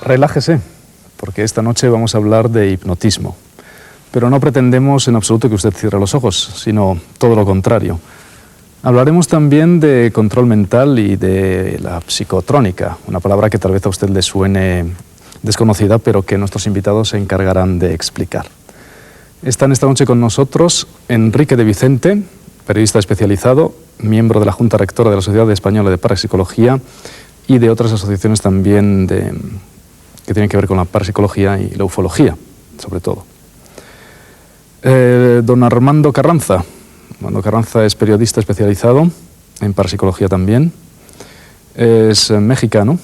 Relájese, porque esta noche vamos a hablar de hipnotismo. Pero no pretendemos en absoluto que usted cierre los ojos, sino todo lo contrario. Hablaremos también de control mental y de la psicotrónica, una palabra que tal vez a usted le suene desconocida, pero que nuestros invitados se encargarán de explicar. Están esta noche con nosotros Enrique de Vicente, periodista especializado, miembro de la Junta Rectora de la Sociedad Española de Parapsicología y de otras asociaciones también que tienen que ver con la parapsicología y la ufología, sobre todo. Don Armando Carranza. Armando Carranza es periodista especializado en parapsicología también. Es mexicano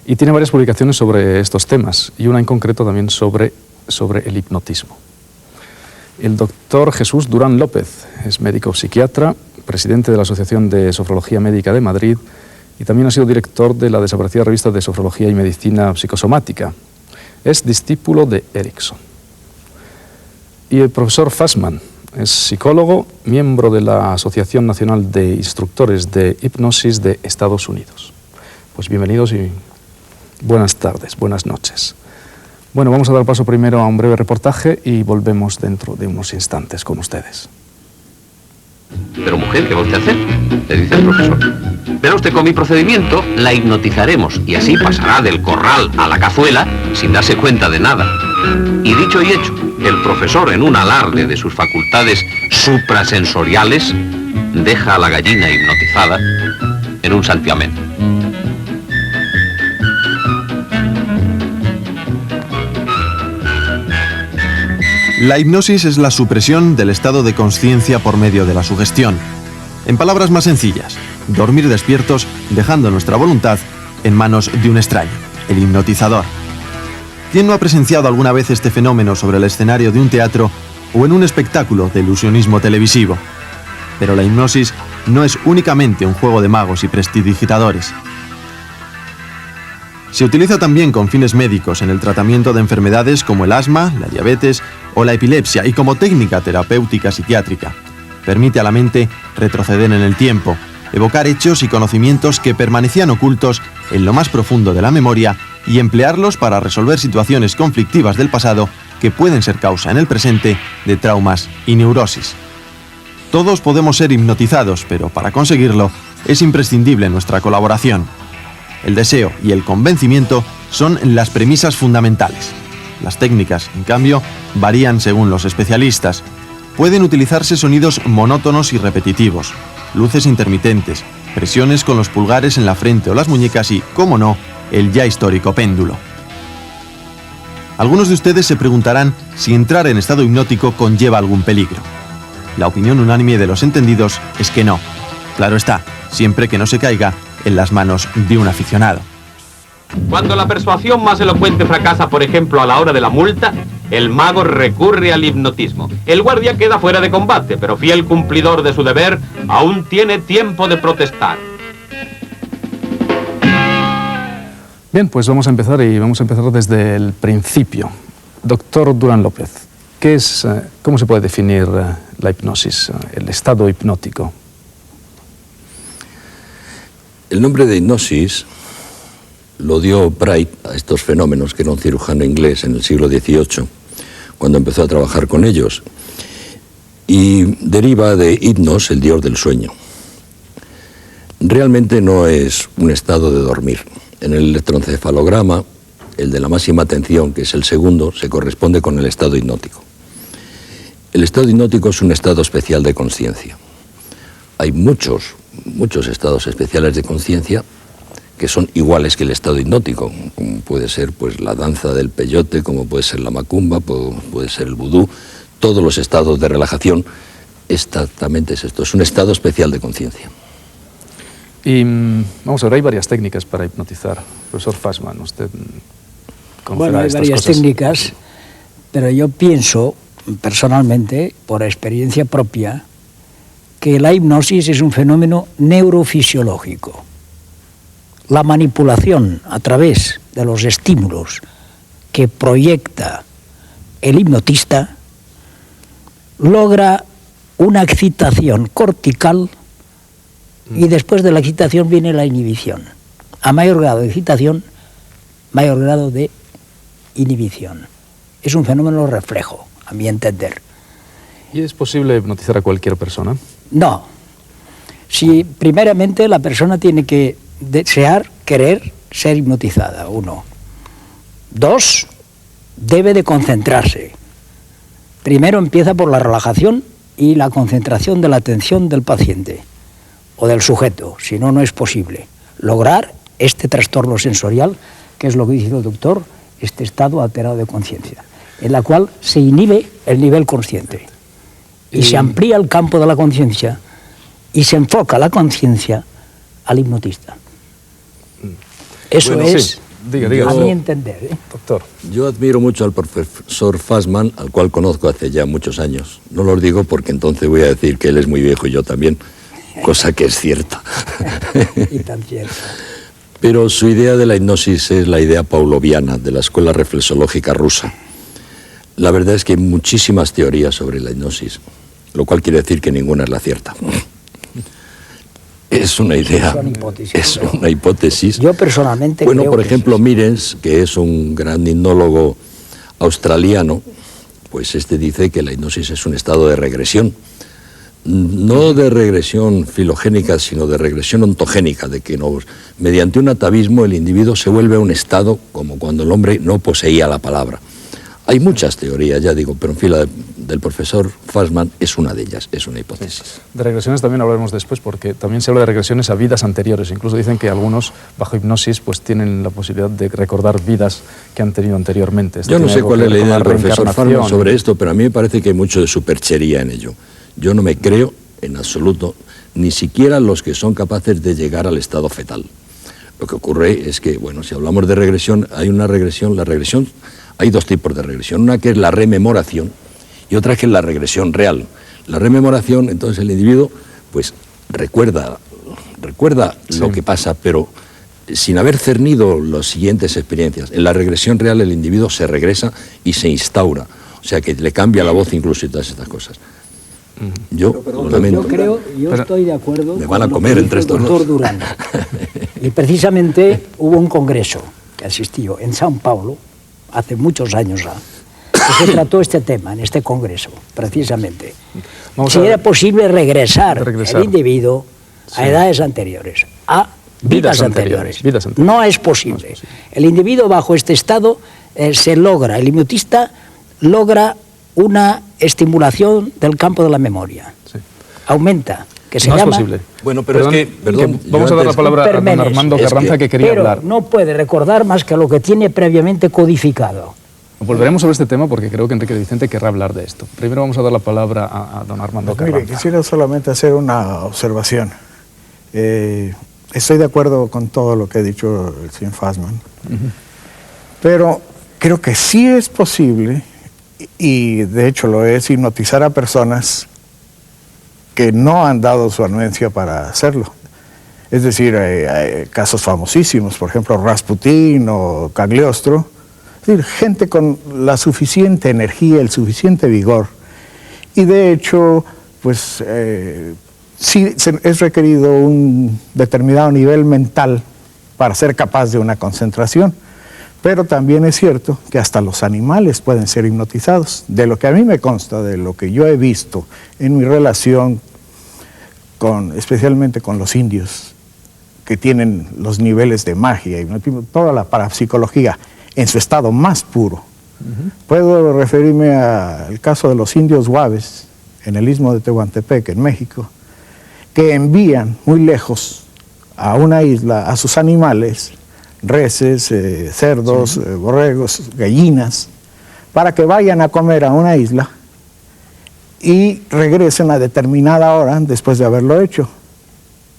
y tiene varias publicaciones sobre estos temas y una en concreto también sobre el hipnotismo. El doctor Jesús Durán López es médico psiquiatra, presidente de la Asociación de Sofrología Médica de Madrid y también ha sido director de la desaparecida revista de Sofrología y Medicina Psicosomática. Es discípulo de Erickson. Y el profesor Fassmann es psicólogo, miembro de la Asociación Nacional de Instructores de Hipnosis de Estados Unidos. Pues bienvenidos y buenas tardes, buenas noches. Bueno, vamos a dar paso primero a un breve reportaje y volvemos dentro de unos instantes con ustedes. Pero mujer, ¿qué va usted a hacer?, le dice el profesor. Verá usted, con mi procedimiento la hipnotizaremos y así pasará del corral a la cazuela sin darse cuenta de nada. Y dicho y hecho, el profesor, en un alarde de sus facultades suprasensoriales, deja a la gallina hipnotizada en un santiamén. La hipnosis es la supresión del estado de consciencia por medio de la sugestión. En palabras más sencillas, dormir despiertos dejando nuestra voluntad en manos de un extraño, el hipnotizador. ¿Quién no ha presenciado alguna vez este fenómeno sobre el escenario de un teatro o en un espectáculo de ilusionismo televisivo? Pero la hipnosis no es únicamente un juego de magos y prestidigitadores. Se utiliza también con fines médicos en el tratamiento de enfermedades como el asma, la diabetes o la epilepsia y como técnica terapéutica psiquiátrica. Permite a la mente retroceder en el tiempo, evocar hechos y conocimientos que permanecían ocultos en lo más profundo de la memoria y emplearlos para resolver situaciones conflictivas del pasado que pueden ser causa en el presente de traumas y neurosis. Todos podemos ser hipnotizados, pero para conseguirlo es imprescindible nuestra colaboración. El deseo y el convencimiento son las premisas fundamentales. Las técnicas, en cambio, varían según los especialistas. Pueden utilizarse sonidos monótonos y repetitivos, luces intermitentes, presiones con los pulgares en la frente o las muñecas y, cómo no, el ya histórico péndulo. Algunos de ustedes se preguntarán si entrar en estado hipnótico conlleva algún peligro. La opinión unánime de los entendidos es que no. Claro está, siempre que no se caiga en las manos de un aficionado. Cuando la persuasión más elocuente fracasa, por ejemplo, a la hora de la multa, el mago recurre al hipnotismo. El guardia queda fuera de combate, pero fiel cumplidor de su deber, aún tiene tiempo de protestar. Bien, pues vamos a empezar desde el principio. Doctor Durán López, ¿cómo se puede definir la hipnosis, el estado hipnótico? El nombre de hipnosis lo dio Bright a estos fenómenos, que era un cirujano inglés en el siglo XVIII, cuando empezó a trabajar con ellos, y deriva de hipnos, el dios del sueño. Realmente no es un estado de dormir. En el electroencefalograma, el de la máxima atención, que es el segundo, se corresponde con el estado hipnótico. El estado hipnótico es un estado especial de conciencia. Hay muchos estados especiales de conciencia que son iguales que el estado hipnótico, como puede ser pues la danza del peyote, como puede ser la macumba, puede ser el vudú. Todos los estados de relajación exactamente es esto, es un estado especial de conciencia. Y vamos a ver, hay varias técnicas para hipnotizar. Profesor Fassmann, usted Bueno, hay varias técnicas, pero yo pienso personalmente, por experiencia propia, que la hipnosis es un fenómeno neurofisiológico. La manipulación a través de los estímulos que proyecta el hipnotista logra una excitación cortical y después de la excitación viene la inhibición. A mayor grado de excitación, mayor grado de inhibición. Es un fenómeno reflejo, a mi entender. ¿Y es posible hipnotizar a cualquier persona? No. Si primeramente la persona tiene que desear, querer ser hipnotizada, 1. 2, debe de concentrarse. Primero empieza por la relajación y la concentración de la atención del paciente o del sujeto, si no, no es posible lograr este trastorno sensorial, que es lo que dice el doctor, este estado alterado de conciencia, en la cual se inhibe el nivel consciente y se amplía el campo de la conciencia y se enfoca la conciencia al hipnotista. Eso bueno, es, sí. Diga. A mi entender. Doctor. Yo admiro mucho al profesor Fassmann, al cual conozco hace ya muchos años. No lo digo porque entonces voy a decir que él es muy viejo y yo también, cosa que es cierta. Y tan cierto. Pero su idea de la hipnosis es la idea pavloviana, de la escuela reflexológica rusa. La verdad es que hay muchísimas teorías sobre la hipnosis, lo cual quiere decir que ninguna es la cierta. Es una idea, es una hipótesis. Yo personalmente bueno, creo por que ejemplo, Mirens, que es un gran hipnólogo australiano, pues este dice que la hipnosis es un estado de regresión. No de regresión filogénica, sino de regresión ontogénica, de que mediante un atavismo el individuo se vuelve a un estado como cuando el hombre no poseía la palabra. Hay muchas teorías, ya digo, pero en fin, la del profesor Fassmann es una de ellas, es una hipótesis. Sí. De regresiones también hablaremos después, porque también se habla de regresiones a vidas anteriores. Incluso dicen que algunos, bajo hipnosis, pues tienen la posibilidad de recordar vidas que han tenido anteriormente. Yo no sé cuál es la idea del profesor Fassmann sobre esto, pero a mí me parece que hay mucho de superchería en ello. Yo no me creo en absoluto, ni siquiera los que son capaces de llegar al estado fetal. Lo que ocurre es que, bueno, si hablamos de regresión, hay una regresión, la regresión, hay dos tipos de regresión, una que es la rememoración y otra que es la regresión real. La rememoración, entonces el individuo, pues recuerda sí, lo que pasa, pero sin haber cernido las siguientes experiencias. En la regresión real el individuo se regresa y se instaura, o sea que le cambia la voz incluso y todas estas cosas. Yo lo lamento. Yo estoy de acuerdo. Me van a comer entre estos dos. Durán. Y precisamente hubo un congreso que asistió en São Paulo hace muchos años ya, que se trató este tema en este congreso, precisamente. Si era posible regresar el individuo a edades anteriores, a vidas anteriores. No es posible. El individuo bajo este estado se logra, el hipnotista logra una estimulación del campo de la memoria. Sí. Aumenta, que se llama... No es posible. Bueno, pero perdón, vamos a dar la palabra a don Armando Carranza, que quería hablar. No puede recordar más que lo que tiene previamente codificado. Volveremos sobre este tema porque creo que Enrique de Vicente querrá hablar de esto. Primero vamos a dar la palabra a don Armando Carranza. Mire, quisiera solamente hacer una observación. Estoy de acuerdo con todo lo que ha dicho el señor Fassmann, pero creo que sí es posible, y de hecho lo es, hipnotizar a personas que no han dado su anuencia para hacerlo. Es decir, hay casos famosísimos, por ejemplo Rasputín o Cagliostro, es decir, gente con la suficiente energía, el suficiente vigor, y de hecho, pues sí es requerido un determinado nivel mental para ser capaz de una concentración. Pero también es cierto que hasta los animales pueden ser hipnotizados. De lo que a mí me consta, de lo que yo he visto en mi relación especialmente con los indios, que tienen los niveles de magia y toda la parapsicología en su estado más puro. Puedo referirme al caso de los indios Guaves en el istmo de Tehuantepec, en México, que envían muy lejos a una isla a sus animales, reses, cerdos, borregos, gallinas, para que vayan a comer a una isla y regresen a determinada hora después de haberlo hecho.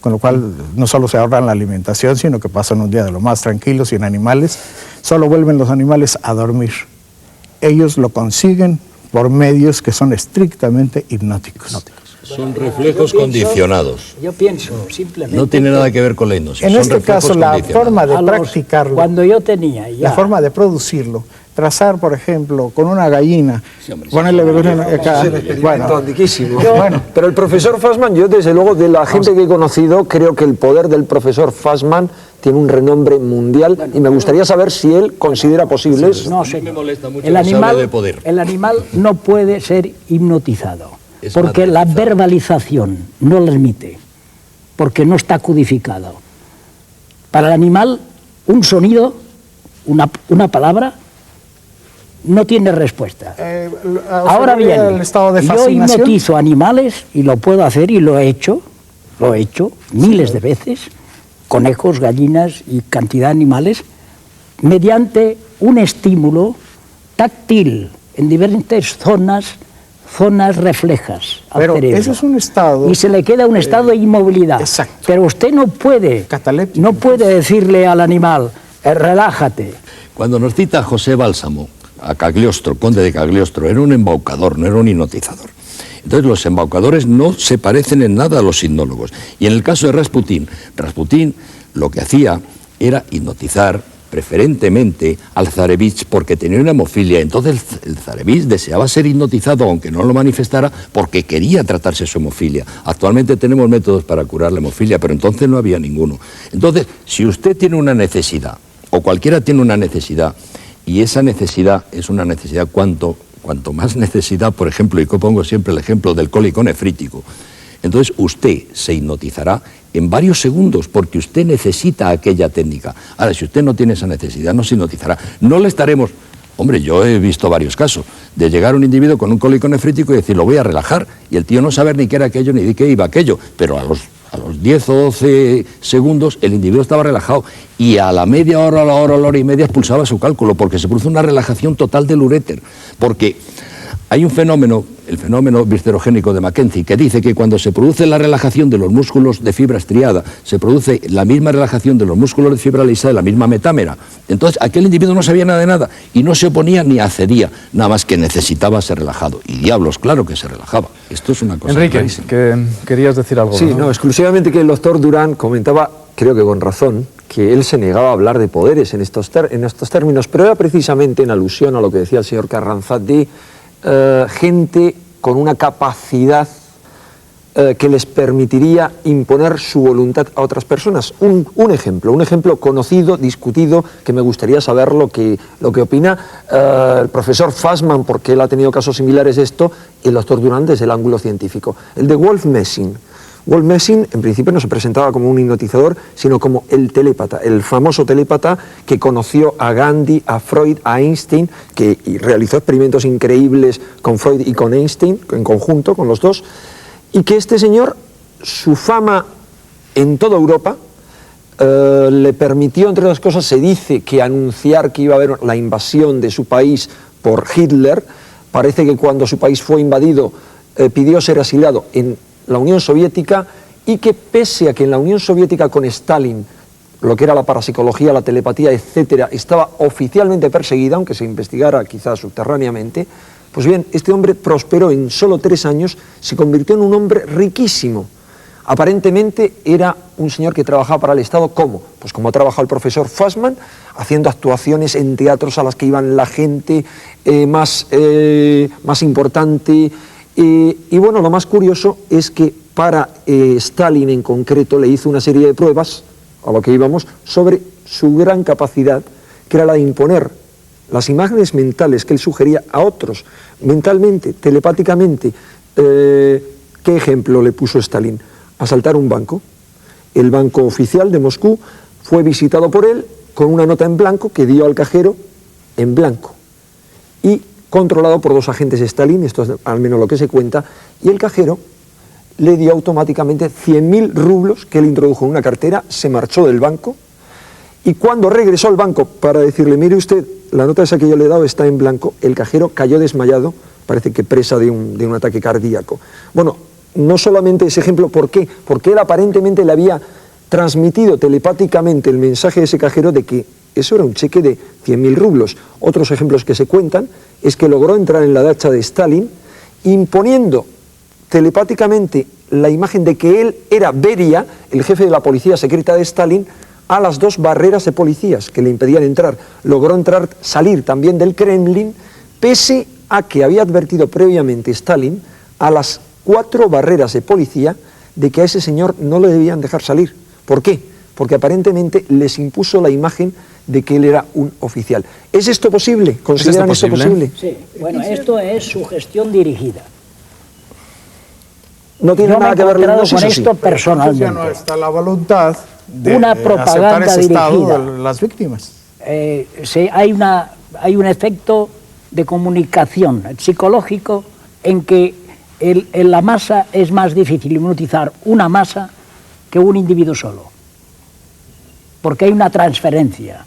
Con lo cual no solo se ahorran la alimentación, sino que pasan un día de lo más tranquilos, sin animales. Solo vuelven los animales a dormir. Ellos lo consiguen por medios que son estrictamente hipnóticos. Son reflejos condicionados. Yo pienso simplemente... No tiene nada que ver con la hipnosis. En este caso, la forma de practicarlo... Cuando yo tenía ya... La forma de producirlo trazar, por ejemplo, con una gallina, Sí, hombre, ponerle veneno acá, Bueno, antiquísimo. Bueno. Pero el profesor Fassmann, yo desde luego de la gente que he conocido, creo que el poder del profesor Fassmann tiene un renombre mundial y me gustaría saber si él considera posible eso. No, A mí me molesta mucho el que se animal, hable de poder. el animal no puede ser hipnotizado, Es porque la materializado. verbalización no lo admite, porque no está codificado. Para el animal, un sonido, una palabra, no tiene respuesta. Ahora bien, el estado de yo fascinación. hipnotizo animales y lo puedo hacer y lo he hecho miles de veces, conejos, gallinas y cantidad de animales, mediante un estímulo táctil en diferentes zonas reflejas al Pero cerebro. eso es un estado, y se le queda un estado de inmovilidad. exacto. Pero usted no puede Cataléptico, decirle al animal, relájate. Cuando nos cita José Bálsamo, a Cagliostro, conde de Cagliostro, era un embaucador, no era un hipnotizador. Entonces los embaucadores no se parecen en nada a los hipnólogos. Y en el caso de Rasputín lo que hacía era hipnotizar preferentemente al zarevich porque tenía una hemofilia. Entonces el zarevich deseaba ser hipnotizado, aunque no lo manifestara, porque quería tratarse su hemofilia. Actualmente tenemos métodos para curar la hemofilia, pero entonces no había ninguno. Entonces, si usted tiene una necesidad, o cualquiera tiene una necesidad, y esa necesidad es una necesidad cuanto más necesidad, por ejemplo, y yo pongo siempre el ejemplo del cólico nefrítico, entonces usted se hipnotizará en varios segundos porque usted necesita aquella técnica. Ahora, si usted no tiene esa necesidad, no se hipnotizará. No le estaremos... Hombre, yo he visto varios casos de llegar un individuo con un cólico nefrítico y decir, lo voy a relajar, y el tío no saber ni qué era aquello ni de qué iba aquello, pero a los 10 o 12 segundos el individuo estaba relajado y a la media hora, a la hora y media expulsaba su cálculo porque se produce una relajación total del uréter. Porque hay un fenómeno, el fenómeno viscerogénico de Mackenzie, que dice que cuando se produce la relajación de los músculos de fibra estriada, se produce la misma relajación de los músculos de fibra lisa de la misma metámera. Entonces aquel individuo no sabía nada de nada y no se oponía ni accedía, nada más que necesitaba ser relajado. Y diablos, claro que se relajaba. Esto es una cosa Enrique, clarísima. que querías decir algo. Sí, no, exclusivamente que el doctor Durán comentaba, creo que con razón, que él se negaba a hablar de poderes en estos términos, pero era precisamente en alusión a lo que decía el señor Carranza de gente con una capacidad que les permitiría imponer su voluntad a otras personas. Un ejemplo conocido, discutido, que me gustaría saber lo que opina el profesor Fassmann, porque él ha tenido casos similares de esto, y el doctor Durán desde el ángulo científico. El de Wolf Messing. Wolf Messing, en principio, no se presentaba como un hipnotizador, sino como el telépata, el famoso telépata que conoció a Gandhi, a Freud, a Einstein, que realizó experimentos increíbles con Freud y con Einstein, en conjunto, con los dos, y que este señor, su fama en toda Europa, le permitió, entre otras cosas, se dice que anunciar que iba a haber la invasión de su país por Hitler. Parece que cuando su país fue invadido, pidió ser asilado en la Unión Soviética, y que pese a que en la Unión Soviética con Stalin lo que era la parapsicología, la telepatía, etcétera, estaba oficialmente perseguida, aunque se investigara quizás subterráneamente, pues bien, este hombre prosperó en solo 3 años, se convirtió en un hombre riquísimo. Aparentemente era un señor que trabajaba para el Estado. ¿Cómo? Pues como ha trabajado el profesor Fassmann, haciendo actuaciones en teatros a las que iban la gente más importante. Y bueno, lo más curioso es que para Stalin en concreto le hizo una serie de pruebas, a lo que íbamos, sobre su gran capacidad, que era la de imponer las imágenes mentales que él sugería a otros, mentalmente, telepáticamente. ¿Qué ejemplo le puso Stalin? Asaltar un banco. El banco oficial de Moscú fue visitado por él con una nota en blanco que dio al cajero en blanco. Y controlado por 2 agentes de Stalin, esto es al menos lo que se cuenta, y el cajero le dio automáticamente 100.000 rublos que él introdujo en una cartera, se marchó del banco, y cuando regresó al banco para decirle, mire usted, la nota esa que yo le he dado está en blanco, el cajero cayó desmayado, parece que presa de un ataque cardíaco. Bueno, no solamente ese ejemplo, ¿por qué? Porque él aparentemente le había transmitido telepáticamente el mensaje de ese cajero de que eso era un cheque de 100.000 rublos. Otros ejemplos que se cuentan es que logró entrar en la dacha de Stalin imponiendo telepáticamente la imagen de que él era Beria, el jefe de la policía secreta de Stalin, a las 2 barreras de policías que le impedían entrar. Logró salir también del Kremlin, pese a que había advertido previamente Stalin a las 4 barreras de policía de que a ese señor no le debían dejar salir. ¿Por qué? Porque aparentemente les impuso la imagen de que él era un oficial. ¿Es esto posible? ¿Consideran esto posible? Sí, bueno, esto es sugestión dirigida. No tiene Yo nada que ver con con esto personalmente. Ya no está la voluntad de Una propaganda aceptar ese estado dirigida. de las víctimas. Hay un efecto de comunicación psicológico en que en la masa es más difícil hipnotizar una masa que un individuo solo, porque hay una transferencia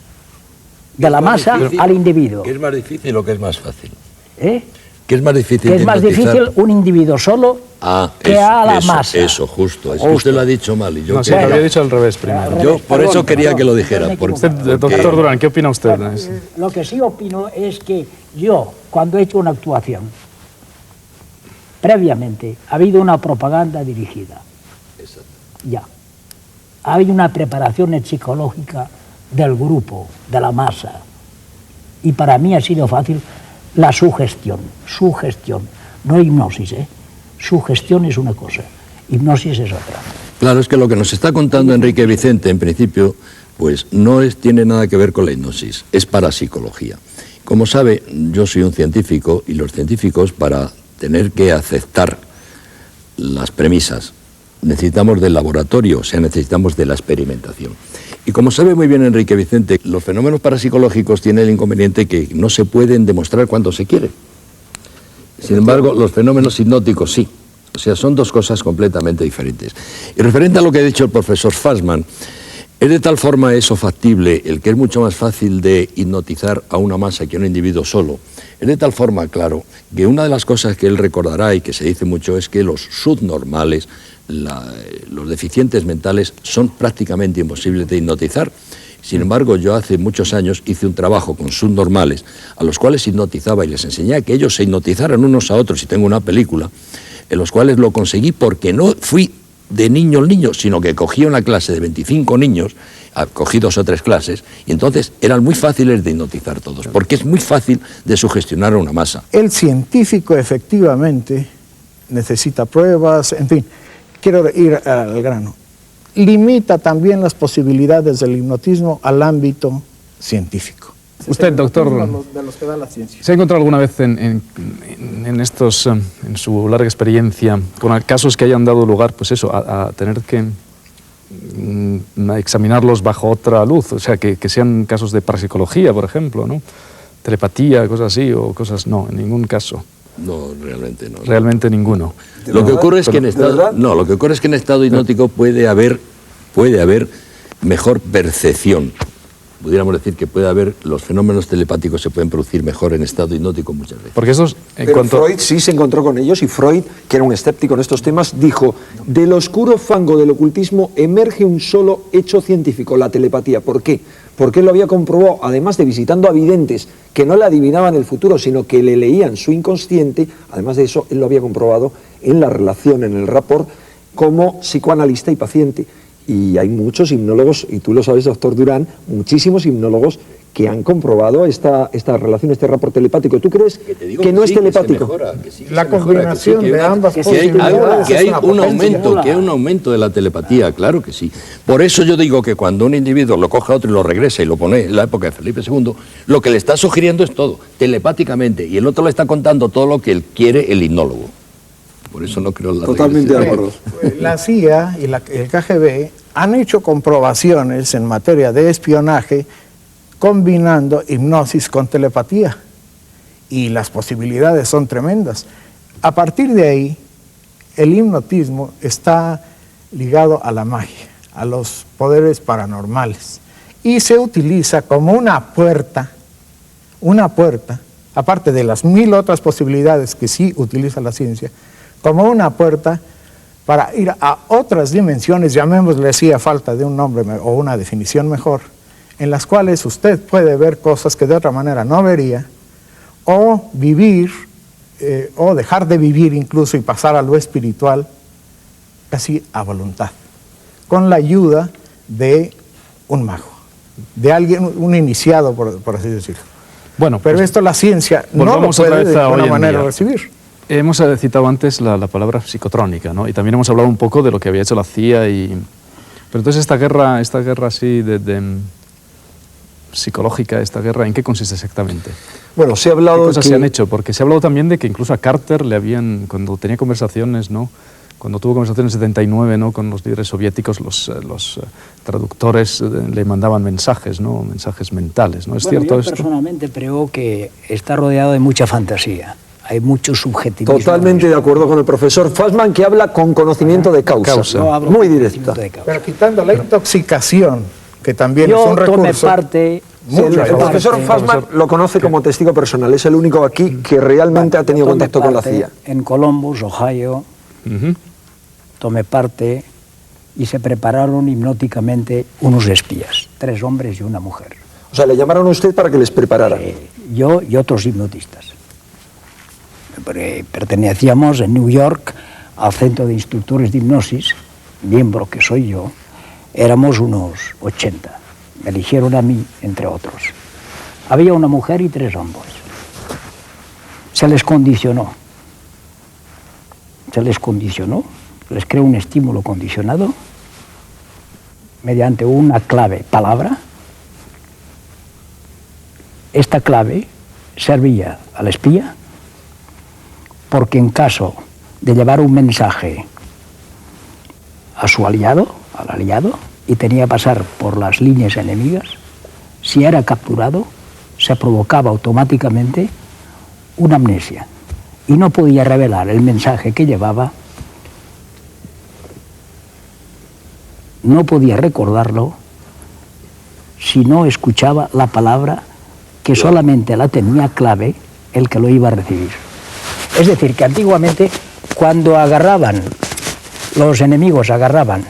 de la masa al individuo. ¿Qué es más difícil o qué es más fácil? ¿Eh? ¿Qué es más difícil? Que es más difícil un individuo solo que a la masa. Eso, justo. Es que usted lo ha dicho mal. Y yo No, sí, lo había dicho al revés primero. Yo por eso quería que lo dijera. Usted, doctor Durán, ¿qué opina usted? Lo que sí opino es que yo, cuando he hecho una actuación, previamente ha habido una propaganda dirigida. Exacto. Ya. Hay una preparación psicológica del grupo, de la masa. Y para mí ha sido fácil la sugestión, no hipnosis, ¿eh? Sugestión es una cosa, hipnosis es otra. Claro, es que lo que nos está contando Enrique Vicente, en principio, pues tiene nada que ver con la hipnosis, es parapsicología. Como sabe, yo soy un científico y los científicos, para tener que aceptar las premisas, necesitamos del laboratorio, o sea, necesitamos de la experimentación. Y como sabe muy bien Enrique Vicente, los fenómenos parapsicológicos tienen el inconveniente que no se pueden demostrar cuando se quiere. Sin embargo, los fenómenos hipnóticos sí. O sea, son 2 cosas completamente diferentes. Y referente a lo que ha dicho el profesor Fassmann, es de tal forma eso factible, el que es mucho más fácil de hipnotizar a una masa que a un individuo solo. Es de tal forma, claro, que una de las cosas que él recordará y que se dice mucho es que los subnormales, los deficientes mentales, son prácticamente imposibles de hipnotizar. Sin embargo, yo hace muchos años hice un trabajo con subnormales a los cuales hipnotizaba y les enseñé a que ellos se hipnotizaran unos a otros, y tengo una película en los cuales lo conseguí porque no fui de niño al niño, sino que cogí una clase de 25 niños, cogí 2 o 3 clases, y entonces eran muy fáciles de hipnotizar todos, porque es muy fácil de sugestionar a una masa. El científico efectivamente necesita pruebas, en fin, quiero ir al grano. Limita también las posibilidades del hipnotismo al ámbito científico. Usted, doctor, de los que da la ciencia. ¿se ha encontrado alguna vez en su larga experiencia con casos que hayan dado lugar, pues eso, a tener que examinarlos bajo otra luz? O sea, que sean casos de parapsicología, por ejemplo, ¿no? Telepatía, cosas así, o cosas... No, en ningún caso. No, realmente no. Realmente ninguno. Lo que ocurre es que en estado hipnótico puede haber mejor percepción. Pudiéramos decir que puede haber, los fenómenos telepáticos se pueden producir mejor en estado hipnótico muchas veces. Porque estos, Pero Freud sí se encontró con ellos, y Freud, que era un escéptico en estos temas, dijo: del oscuro fango del ocultismo emerge un solo hecho científico, la telepatía. ¿Por qué? Porque él lo había comprobado, además de visitando a videntes que no le adivinaban el futuro, sino que le leían su inconsciente. Además de eso, él lo había comprobado en la relación, en el rapport, como psicoanalista y paciente. Y hay muchos hipnólogos, y tú lo sabes, doctor Durán, muchísimos hipnólogos que han comprobado esta relación, este rapport telepático. ¿Tú crees que no es telepático? La combinación de ambas posibilidades que hay un aumento de la telepatía, claro que sí. Por eso yo digo que cuando un individuo lo coge a otro y lo regresa y lo pone en la época de Felipe II, lo que le está sugiriendo es todo, telepáticamente, y el otro le está contando todo lo que él quiere, el hipnólogo. Por eso no creo en la Totalmente de acuerdo. La CIA y el KGB han hecho comprobaciones en materia de espionaje combinando hipnosis con telepatía, y las posibilidades son tremendas. A partir de ahí, el hipnotismo está ligado a la magia, a los poderes paranormales, y se utiliza como una puerta, aparte de las 1000 otras posibilidades que sí utiliza la ciencia, como una puerta para ir a otras dimensiones, llamémosle así a falta de un nombre o una definición mejor, en las cuales usted puede ver cosas que de otra manera no vería, o vivir, o dejar de vivir incluso y pasar a lo espiritual casi a voluntad, con la ayuda de un mago, de alguien, un iniciado, por así decirlo. Bueno, Pero pues, esto la ciencia no lo volvamos otra puede vez de a hoy alguna en manera día. recibir. Hemos citado antes la palabra psicotrónica, ¿no? Y también hemos hablado un poco de lo que había hecho la CIA. Pero entonces esta guerra así psicológica, esta guerra, ¿en qué consiste exactamente? Bueno, se ha ¿Qué hablado cosas que... se han hecho? Porque se ha hablado también de que incluso a Carter le habían, cuando tenía conversaciones, ¿no? Cuando tuvo conversaciones en 79, ¿no? Con los líderes soviéticos, los traductores le mandaban mensajes, ¿no? Mensajes mentales, ¿no? ¿Es cierto yo esto? personalmente creo que está rodeado de mucha fantasía. Hay mucho subjetivismo. Totalmente de acuerdo con el profesor Fassman, que habla con conocimiento de causa. Yo hablo Muy con directa. conocimiento de causa. Pero quitando la intoxicación, que también es Yo un tomé recurso. parte... Mucho El mejor. profesor Fassman lo conoce como testigo personal, es el único aquí que realmente ha tenido Tomé contacto con la parte CIA. En Columbus, Ohio, Ujú. tomé parte y se prepararon hipnóticamente unos espías, 3 hombres y una mujer. O sea, le llamaron a usted para que les preparara. Yo y otros hipnotistas. Pertenecíamos en New York al Centro de Instructores de Hipnosis, miembro que soy yo, éramos unos 80. Me eligieron a mí, entre otros. Había una mujer y 3 hombres. Se les condicionó. Les creó un estímulo condicionado mediante una clave palabra. Esta clave servía al espía porque en caso de llevar un mensaje a su aliado, al aliado, y tenía que pasar por las líneas enemigas, si era capturado, se provocaba automáticamente una amnesia y no podía revelar el mensaje que llevaba, no podía recordarlo si no escuchaba la palabra que solamente la tenía clave el que lo iba a recibir. Es decir, que antiguamente cuando los enemigos agarraban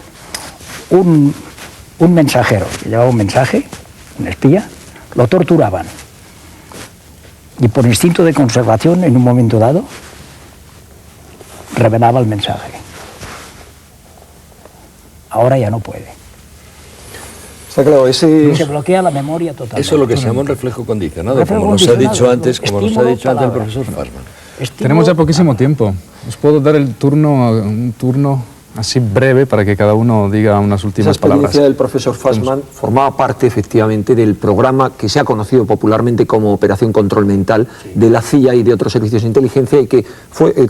un mensajero que llevaba un mensaje, un espía, lo torturaban. Y por instinto de conservación, en un momento dado, revelaba el mensaje. Ahora ya no puede. Está claro, ese... Se bloquea la memoria totalmente. Eso es lo que se llama un reflejo condicionado, Reflejo como nos ha condicionado, dicho antes, el estímulo, profesor palabra. Fassman. Tenemos ya poquísimo tiempo. ¿Os puedo dar un turno así breve para que cada uno diga unas Esa últimas experiencia palabras? del profesor Fassman formaba parte efectivamente del programa que se ha conocido popularmente como Operación Control Mental de la CIA y de otros servicios de inteligencia y que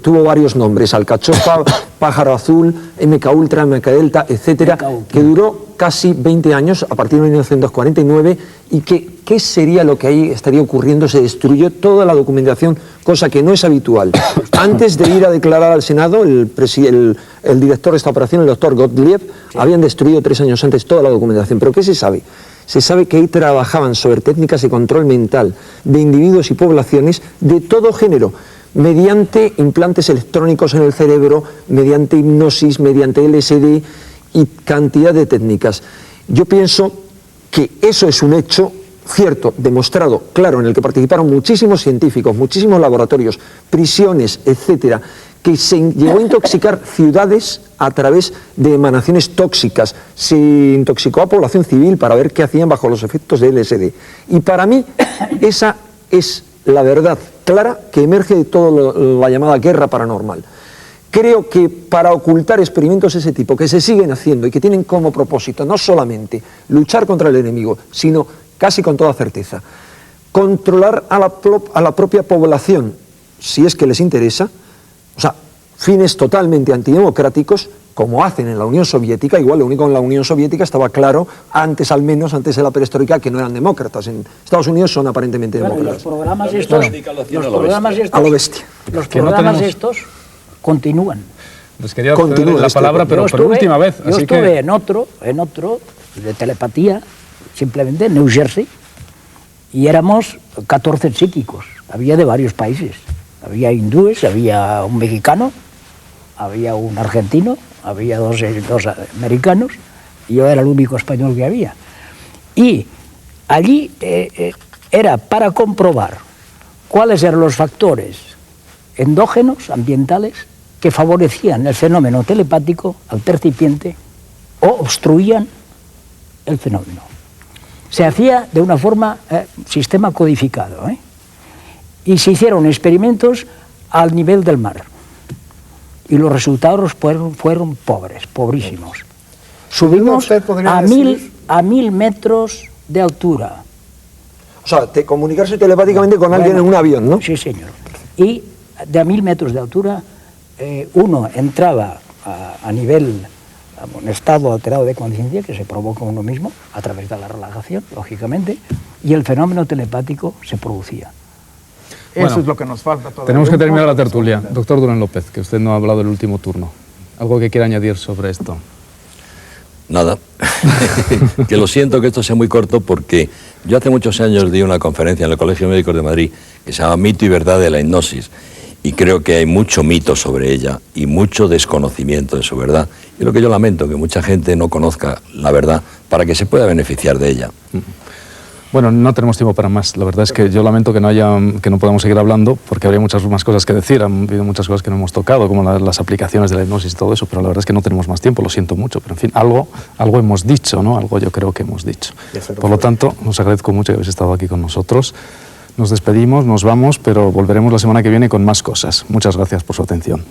tuvo varios nombres, Alcachofa, Pájaro Azul, MK Ultra, MK Delta, etcétera, que duró casi 20 años a partir de 1949 y que ¿qué sería lo que ahí estaría ocurriendo? Se destruyó toda la documentación, cosa que no es habitual. Antes de ir a declarar al Senado, el director de esta operación, el doctor Gottlieb, habían destruido 3 años antes toda la documentación. ¿Pero qué se sabe? Se sabe que ahí trabajaban sobre técnicas de control mental de individuos y poblaciones de todo género, mediante implantes electrónicos en el cerebro, mediante hipnosis, mediante LSD y cantidad de técnicas. Yo pienso que eso es un hecho cierto, demostrado, claro, en el que participaron muchísimos científicos, muchísimos laboratorios, prisiones, etcétera, que se llegó a intoxicar ciudades a través de emanaciones tóxicas. Se intoxicó a población civil para ver qué hacían bajo los efectos de LSD. Y para mí, esa es la verdad clara que emerge de toda la llamada guerra paranormal. Creo que para ocultar experimentos de ese tipo que se siguen haciendo y que tienen como propósito no solamente luchar contra el enemigo, sino casi con toda certeza, controlar a la propia población, si es que les interesa, o sea, fines totalmente antidemocráticos, como hacen en la Unión Soviética. Igual lo único en la Unión Soviética estaba claro, antes al menos, antes de la perestroika, que no eran demócratas. En Estados Unidos son aparentemente demócratas. Los programas estos, a lo bestia. Los programas estos continúan. Les quería ceder la palabra, pero por última vez. Yo estuve en otro de telepatía, simplemente en New Jersey, y éramos 14 psíquicos. Había de varios países. Había hindúes, había un mexicano, había un argentino, había dos americanos, y yo era el único español que había. Y allí era para comprobar cuáles eran los factores endógenos, ambientales, que favorecían el fenómeno telepático al percipiente o obstruían el fenómeno. Se hacía de una forma, sistema codificado, y se hicieron experimentos al nivel del mar. Y los resultados fueron pobres, pobrísimos. Subimos a 1000 metros de altura. O sea, comunicarse telepáticamente con alguien en un avión, ¿no? Sí, señor. Y de a 1000 metros de altura, uno entraba a nivel, un estado alterado de conciencia que se provoca uno mismo a través de la relajación, lógicamente, y el fenómeno telepático se producía. Eso es lo que nos falta todavía. Tenemos que terminar la tertulia. Doctor Durán López, que usted no ha hablado del último turno. ¿Algo que quiera añadir sobre esto? Nada, que lo siento que esto sea muy corto porque yo hace muchos años di una conferencia en el Colegio de Médicos de Madrid que se llama Mito y Verdad de la Hipnosis y creo que hay mucho mito sobre ella y mucho desconocimiento de su verdad. Y lo que yo lamento, que mucha gente no conozca la verdad para que se pueda beneficiar de ella. Bueno, no tenemos tiempo para más. La verdad es que yo lamento que no podamos seguir hablando porque habría muchas más cosas que decir. Han habido muchas cosas que no hemos tocado, como las aplicaciones de la hipnosis y todo eso, pero la verdad es que no tenemos más tiempo, lo siento mucho. Pero en fin, algo hemos dicho, ¿no? Algo yo creo que hemos dicho. Por lo tanto, os agradezco mucho que habéis estado aquí con nosotros. Nos despedimos, nos vamos, pero volveremos la semana que viene con más cosas. Muchas gracias por su atención.